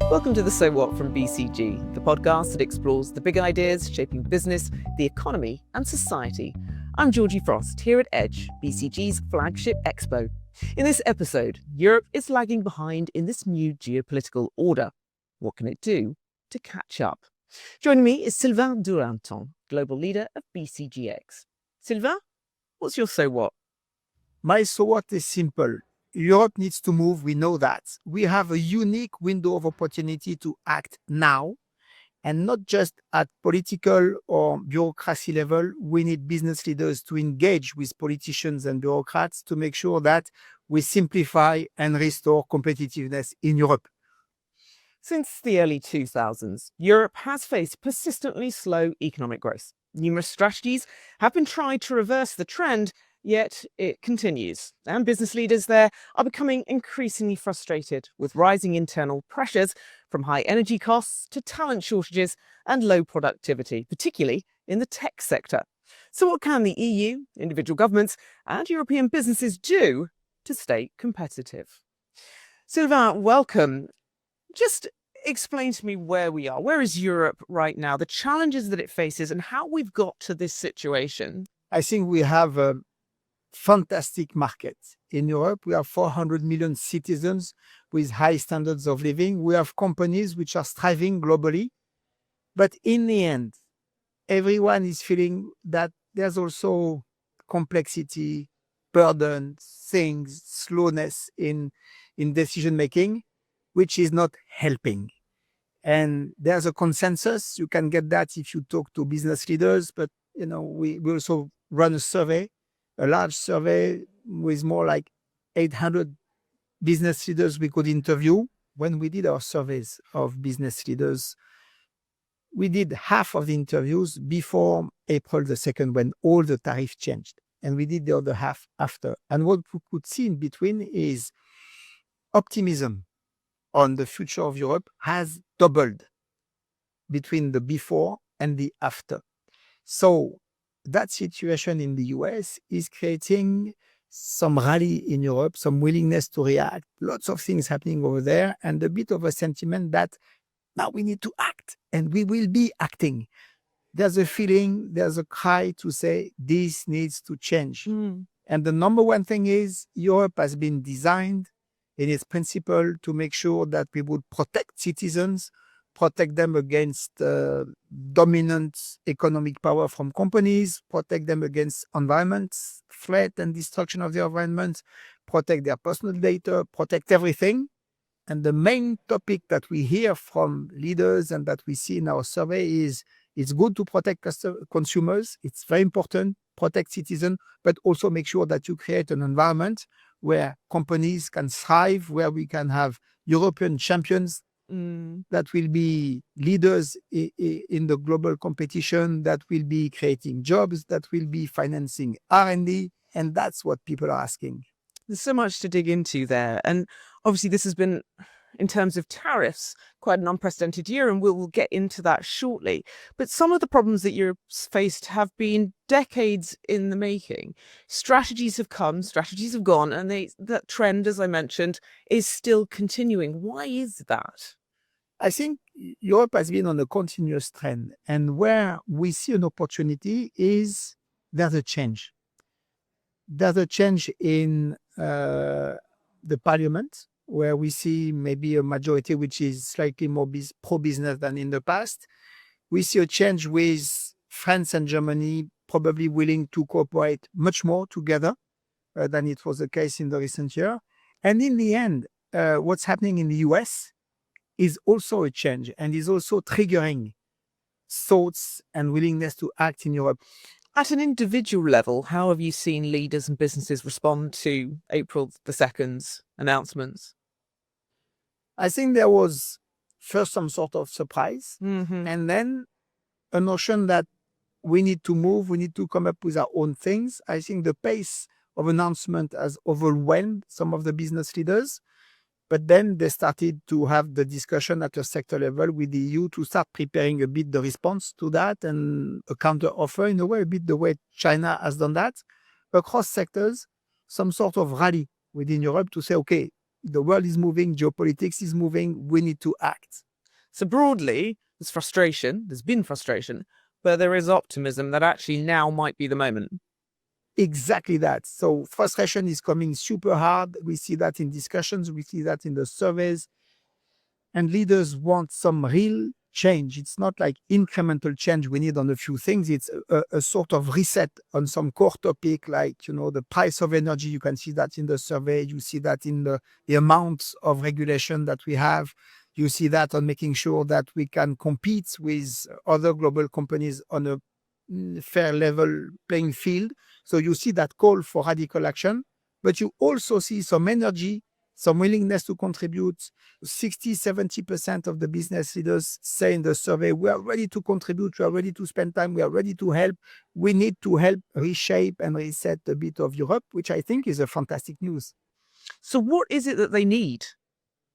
Welcome to the So What from BCG, the podcast that explores the big ideas shaping business, the economy, and society. I'm Georgie Frost, here at Edge, BCG's flagship expo. In this episode, Europe is lagging behind in this new geopolitical order. What can it do to catch up? Joining me is Sylvain Duranton, global leader of BCG X. Sylvain, what's your So What? My so what is simple. Europe needs to move. We know that. We have a unique window of opportunity to act now, and not just at political or bureaucracy level. We need business leaders to engage with politicians and bureaucrats to make sure that we simplify and restore competitiveness in Europe. Since the early 2000s, Europe has faced persistently slow economic growth. Numerous strategies have been tried to reverse the trend, yet it continues. And business leaders there are becoming increasingly frustrated with rising internal pressures from high energy costs to talent shortages and low productivity, particularly in the tech sector. So what can the EU, individual governments, and European businesses do to stay competitive? Sylvain, welcome. Just explain to me where we are. Where is Europe right now, the challenges that it faces, and how we've got to this situation? I think we have a fantastic market. In Europe, we have 400 million citizens with high standards of living. We have companies which are thriving globally. But in the end, everyone is feeling that there's also complexity, burden, things, slowness in decision making, which is not helping. And there's a consensus. You can get that if you talk to business leaders. But we also run a large survey with more like 800 business leaders we could interview. When we did our surveys of business leaders, we did half of the interviews before April the 2nd, when all the tariffs changed. And we did the other half after. And what we could see in between is optimism on the future of Europe has doubled between the before and the after. So that situation in the US is creating some rally in Europe, some willingness to react, lots of things happening over there, and a bit of a sentiment that now we need to act, and we will be acting. There's a feeling, there's a cry to say this needs to change. And the number one thing is Europe has been designed in its principle to make sure that we would protect citizens, protect them against dominant economic power from companies, protect them against environment threat and destruction of the environment, protect their personal data, protect everything. And the main topic that we hear from leaders and that we see in our survey is it's good to protect consumers. It's very important, protect citizens, but also make sure that you create an environment where companies can thrive, where we can have European champions that will be leaders in the global competition, that will be creating jobs, that will be financing R&D. And that's what people are asking. There's so much to dig into there. And obviously this has been, in terms of tariffs, quite an unprecedented year, and we'll get into that shortly. But some of the problems that Europe's faced have been decades in the making. Strategies have come, strategies have gone, and that trend, as I mentioned, is still continuing. Why is that? I think Europe has been on a continuous trend, and where we see an opportunity is there's a change. There's a change in the parliament, where we see maybe a majority which is slightly more pro-business than in the past. We see a change with France and Germany probably willing to cooperate much more together than it was the case in the recent year. And in the end, what's happening in the US is also a change and is also triggering thoughts and willingness to act in Europe. At an individual level, how have you seen leaders and businesses respond to April the 2nd's announcements? I think there was first some sort of surprise, and then a notion that we need to move, we need to come up with our own things. I think the pace of announcement has overwhelmed some of the business leaders. But then they started to have the discussion at a sector level with the EU to start preparing a bit the response to that and a counter offer in a way, a bit the way China has done that. Across sectors, some sort of rally within Europe to say, okay, The world is moving, geopolitics is moving, we need to act. So broadly, there's frustration, there's been frustration, but there is optimism that actually now might be the moment. Exactly that. So frustration is coming super hard. We see that in discussions, we see that in the surveys. And leaders want some real change. It's not like incremental change we need on a few things. It's a sort of reset on some core topic, like, the price of energy. You can see that in the survey. You see that in the amount of regulation that we have. You see that on making sure that we can compete with other global companies on a fair level playing field. So you see that call for radical action, but you also see some energy, some willingness to contribute. 60-70% of the business leaders say in the survey, we are ready to contribute, we are ready to spend time, we are ready to help. We need to help reshape and reset a bit of Europe, which I think is a fantastic news. So what is it that they need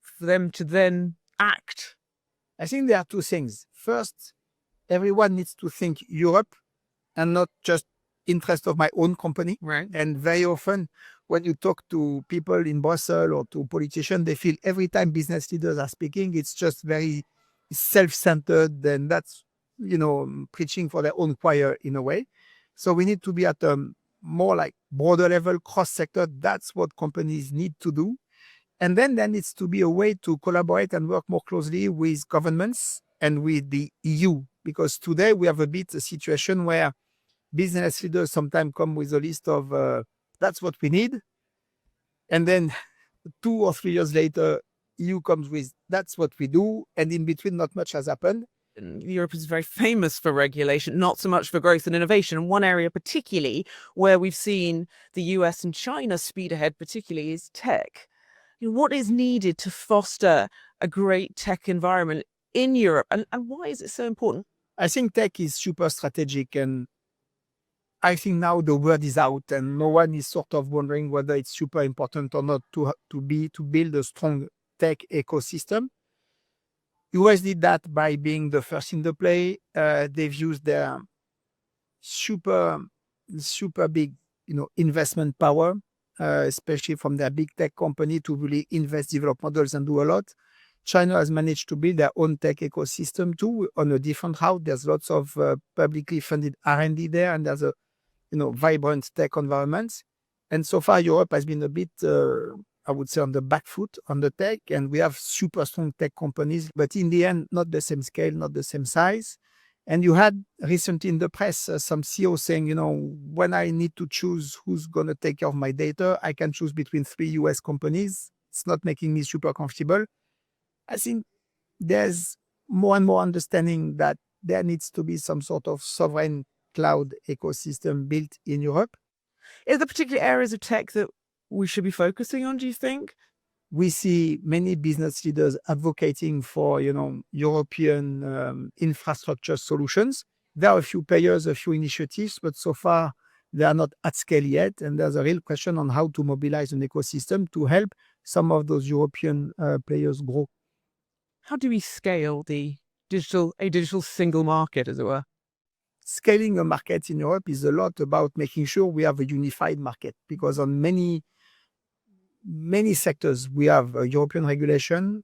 for them to then act? I think there are two things. First, everyone needs to think Europe and not just interest of my own company. Right. And very often, when you talk to people in Brussels or to politicians, they feel every time business leaders are speaking, it's just very self-centered, and that's, preaching for their own choir in a way. So we need to be at a more like broader level, cross-sector. That's what companies need to do. And then there needs to be a way to collaborate and work more closely with governments and with the EU, because today we have a situation where business leaders sometimes come with a list of that's what we need. And then 2 or 3 years later, EU comes with that's what we do. And in between, not much has happened. Europe is very famous for regulation, not so much for growth and innovation. And one area particularly where we've seen the US and China speed ahead particularly is tech. What is needed to foster a great tech environment in Europe? And why is it so important? I think tech is super strategic, and I think now the word is out and no one is sort of wondering whether it's super important or not to build a strong tech ecosystem. US did that by being the first in the play. They've used their super big, investment power, especially from their big tech company, to really invest, develop models and do a lot. China has managed to build their own tech ecosystem too on a different route. There's lots of publicly funded R&D there, and there's a vibrant tech environment. And so far, Europe has been a bit, I would say, on the back foot on the tech, and we have super strong tech companies, but in the end, not the same scale, not the same size. And you had recently in the press some CEOs saying, when I need to choose who's going to take care of my data, I can choose between 3 US companies. It's not making me super comfortable. I think there's more and more understanding that there needs to be some sort of sovereign cloud ecosystem built in Europe. Are there particular areas of tech that we should be focusing on, do you think? We see many business leaders advocating for, European infrastructure solutions. There are a few players, a few initiatives, but so far they are not at scale yet. And there's a real question on how to mobilize an ecosystem to help some of those European players grow. How do we scale a digital single market, as it were? Scaling a market in Europe is a lot about making sure we have a unified market, because on many sectors we have a European regulation,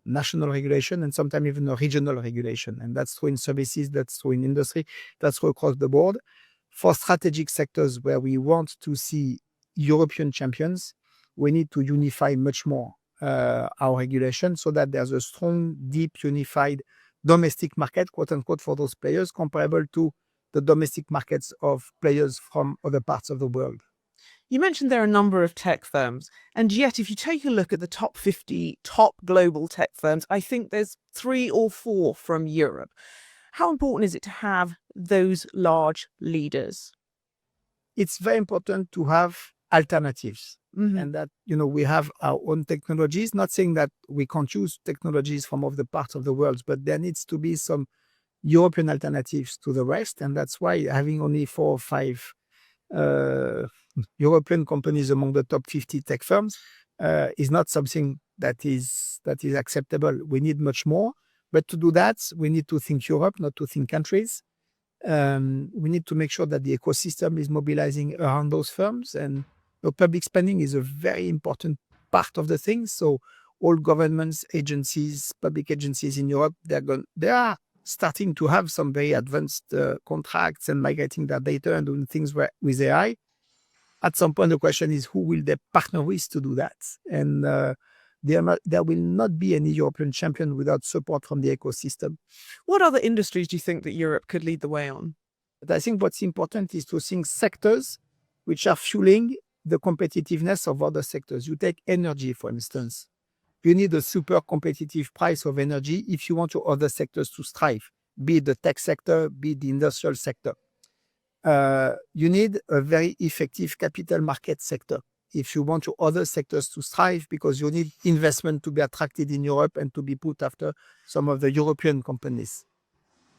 national regulation, and sometimes even a regional regulation. And that's true in services, that's true in industry, that's true across the board. For strategic sectors where we want to see European champions, we need to unify much more our regulation so that there's a strong, deep, unified domestic market, quote unquote, for those players comparable to the domestic markets of players from other parts of the world. You mentioned there are a number of tech firms, and yet if you take a look at the top 50 top global tech firms, I think there's 3 or 4 from Europe. How important is it to have those large leaders? It's very important to have alternatives. Mm-hmm. And that, we have our own technologies, not saying that we can't use technologies from other parts of the world, but there needs to be some European alternatives to the rest. And that's why having only 4 or 5 European companies among the top 50 tech firms is not something that is acceptable. We need much more. But to do that, we need to think Europe, not to think countries. We need to make sure that the ecosystem is mobilizing around those firms. And public spending is a very important part of the thing. So all governments, agencies, public agencies in Europe, they are starting to have some very advanced contracts and migrating their data and doing things with AI. At some point, the question is who will they partner with to do that? And there will not be any European champion without support from the ecosystem. What other industries do you think that Europe could lead the way on? But I think what's important is to think sectors which are fueling the competitiveness of other sectors. You take energy, for instance. You need a super competitive price of energy if you want your other sectors to thrive, be it the tech sector, be it the industrial sector. You need a very effective capital market sector if you want your other sectors to thrive, because you need investment to be attracted in Europe and to be put after some of the European companies.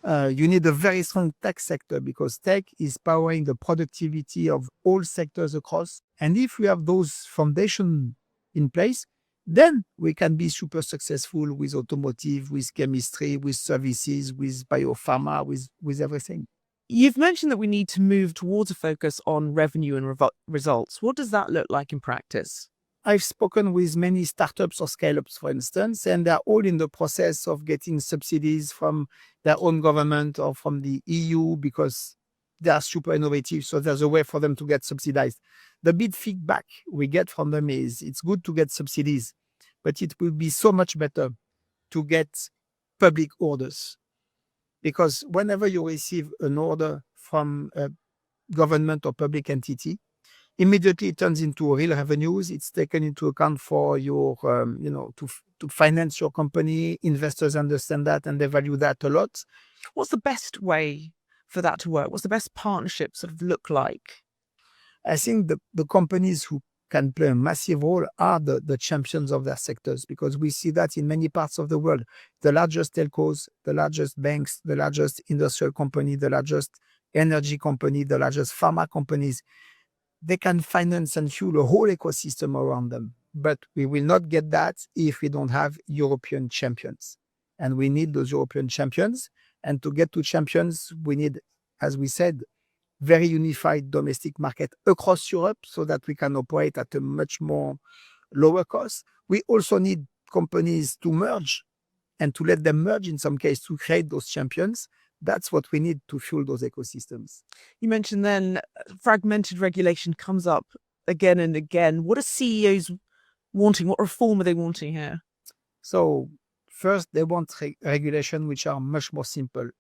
You need a very strong tech sector because tech is powering the productivity of all sectors across. And if we have those foundations in place, then we can be super successful with automotive, with chemistry, with services, with biopharma, with everything. You've mentioned that we need to move towards a focus on revenue and results. What does that look like in practice? I've spoken with many startups or scale-ups, for instance, and they're all in the process of getting subsidies from their own government or from the EU because they are super innovative. So there's a way for them to get subsidized. The big feedback we get from them is it's good to get subsidies, but it will be so much better to get public orders. Because whenever you receive an order from a government or public entity, immediately it turns into real revenues. It's taken into account for your, to finance your company. Investors understand that and they value that a lot. What's the best way for that to work? What's the best partnership sort of look like? I think the companies who can play a massive role are the champions of their sectors, because we see that in many parts of the world. The largest telcos, the largest banks, the largest industrial company, the largest energy company, the largest pharma companies, they can finance and fuel a whole ecosystem around them. But we will not get that if we don't have European champions. And we need those European champions. And to get to champions, we need, as we said, very unified domestic market across Europe so that we can operate at a much more lower cost. We also need companies to merge and to let them merge in some case to create those champions. That's what we need to fuel those ecosystems. You mentioned then fragmented regulation comes up again and again. What are CEOs wanting? What reform are they wanting here? So first, they want regulation which are much more simple.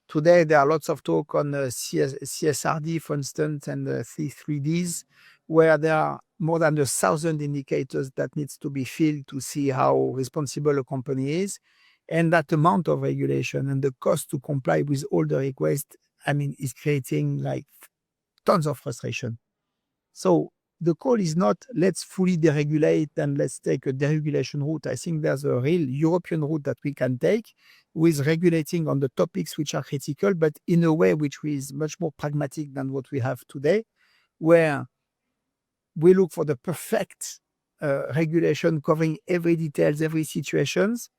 Today, there are lots of talk on CSRD, for instance, and the 3Ds, where there are more than 1,000 indicators that needs to be filled to see how responsible a company is. And that amount of regulation and the cost to comply with all the requests, is creating like tons of frustration. So the call is not let's fully deregulate and let's take a deregulation route. I think there's a real European route that we can take with regulating on the topics which are critical, but in a way which is much more pragmatic than what we have today, where we look for the perfect regulation covering every details, every situations,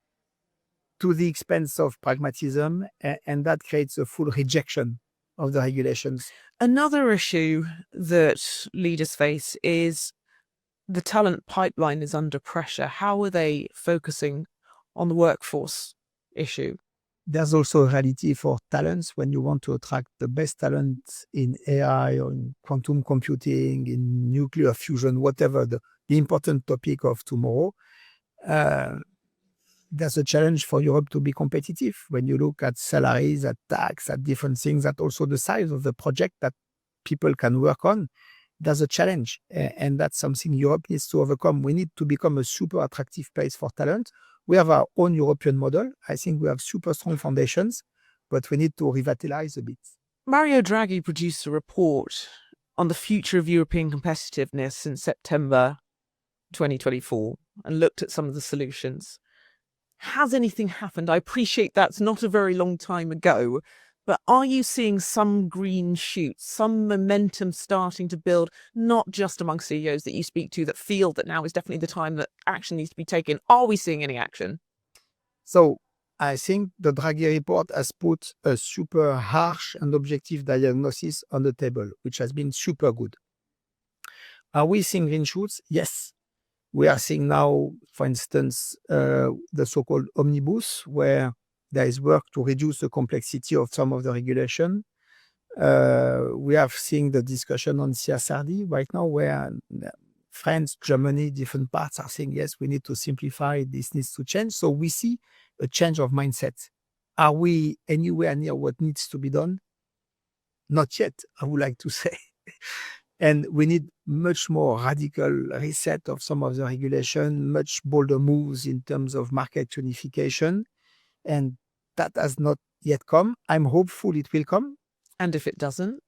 to the expense of pragmatism, and that creates a full rejection of the regulations. Another issue that leaders face is the talent pipeline is under pressure. How are they focusing on the workforce issue? There's also a reality for talents when you want to attract the best talent in AI or in quantum computing, in nuclear fusion, whatever the important topic of tomorrow. There's a challenge for Europe to be competitive. When you look at salaries, at tax, at different things, at also the size of the project that people can work on, there's a challenge. And that's something Europe needs to overcome. We need to become a super attractive place for talent. We have our own European model. I think we have super strong foundations, but we need to revitalize a bit. Mario Draghi produced a report on the future of European competitiveness in September 2024 and looked at some of the solutions. Has anything happened? I appreciate that's not a very long time ago, but are you seeing some green shoots, some momentum starting to build, not just among CEOs that you speak to that feel that now is definitely the time that action needs to be taken? Are we seeing any action? So I think the Draghi report has put a super harsh and objective diagnosis on the table, which has been super good. Are we seeing green shoots? Yes. We are seeing now, for instance, the so-called omnibus, where there is work to reduce the complexity of some of the regulation. We are seeing the discussion on CSRD right now, where France, Germany, different parts are saying, yes, we need to simplify, this needs to change. So we see a change of mindset. Are we anywhere near what needs to be done? Not yet, I would like to say. And we need much more radical reset of some of the regulation, much bolder moves in terms of market unification. And that has not yet come. I'm hopeful it will come. And if it doesn't?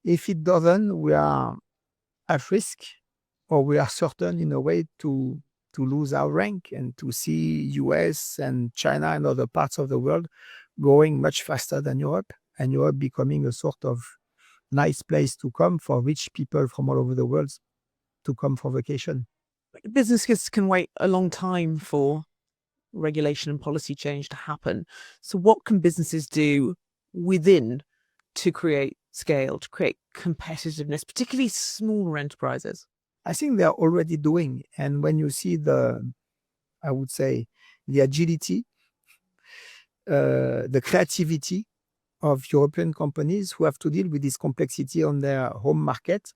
If it doesn't, we are at risk, or we are certain in a way to lose our rank and to see US and China and other parts of the world growing much faster than Europe, and Europe becoming a sort of nice place to come for rich people from all over the world to come for vacation. Businesses can wait a long time for regulation and policy change to happen. So what can businesses do within to create scale, to create competitiveness, particularly smaller enterprises? I think they are already doing. And when you see I would say, the agility, the creativity of European companies who have to deal with this complexity on their home market,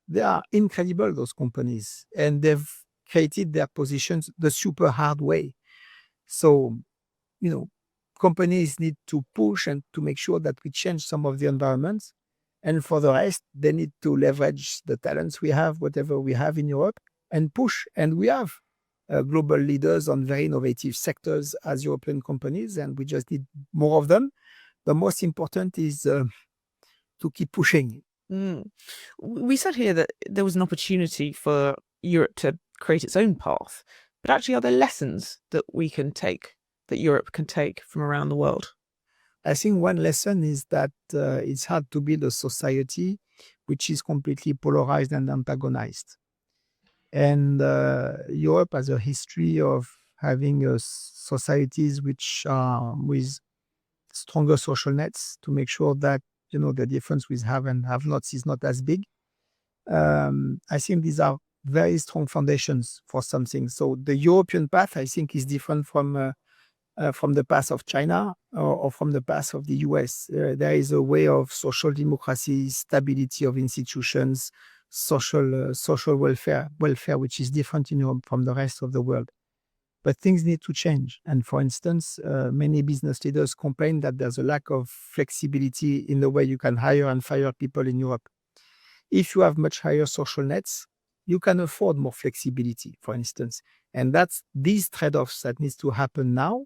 they are incredible, those companies. And they've created their positions the super hard way. So, companies need to push and to make sure that we change some of the environments. And for the rest, they need to leverage the talents we have, whatever we have in Europe, and push. And we have global leaders on very innovative sectors as European companies, and we just need more of them. The most important is to keep pushing. We said here that there was an opportunity for Europe to create its own path, but actually are there lessons that we can take, that Europe can take from around the world? I think one lesson is that it's hard to build a society which is completely polarized and antagonized. And Europe has a history of having societies which are with stronger social nets to make sure that the difference with have and have nots is not as big. I think these are very strong foundations for something. So the European path, I think, is different from the path of China or from the path of the US. There is a way of social democracy, stability of institutions, social welfare, which is different in Europe from the rest of the world. But things need to change. And for instance, many business leaders complain that there's a lack of flexibility in the way you can hire and fire people in Europe. If you have much higher social nets, you can afford more flexibility, for instance. And that's these trade-offs that needs to happen now.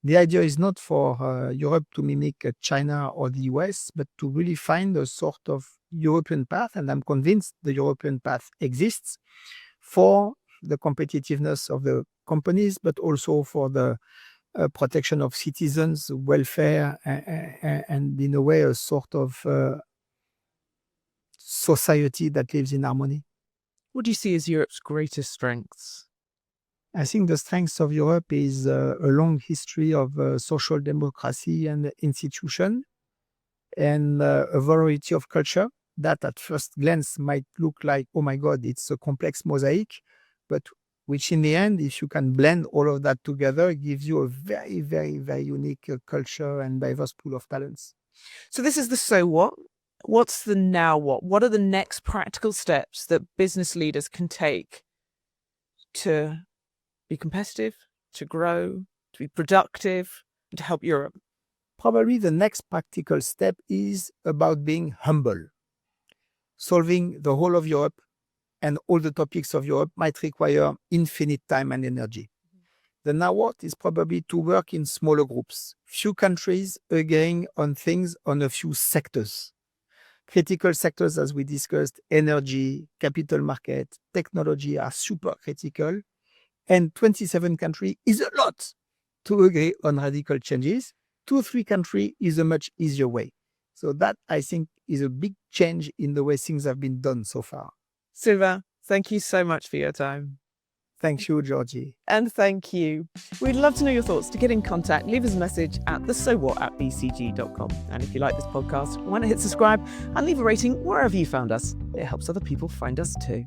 The idea is not for Europe to mimic China or the US, but to really find a sort of European path. And I'm convinced the European path exists for the competitiveness of the companies, but also for the protection of citizens, welfare, and in a way, a sort of society that lives in harmony. What do you see as Europe's greatest strengths? I think the strength of Europe is a long history of social democracy and institution, and a variety of culture that at first glance might look like, oh my God, it's a complex mosaic, but which in the end, if you can blend all of that together, gives you a very, very, very unique culture and diverse pool of talents. So this is the so what. What's the now what? What are the next practical steps that business leaders can take to be competitive, to grow, to be productive, and to help Europe? Probably the next practical step is about being humble. Solving the whole of Europe and all the topics of Europe might require infinite time and energy. The now what is probably to work in smaller groups, few countries agreeing on things on a few sectors. Critical sectors, as we discussed, energy, capital market, technology are super critical. And 27 countries is a lot to agree on radical changes. 2-3 countries is a much easier way. So that, I think, is a big change in the way things have been done so far. Sylvain, thank you so much for your time. Thank you, Georgie. And thank you. We'd love to know your thoughts. To get in contact, leave us a message at thesowhat@bcg.com. And if you like this podcast, why not hit subscribe and leave a rating wherever you found us. It helps other people find us too.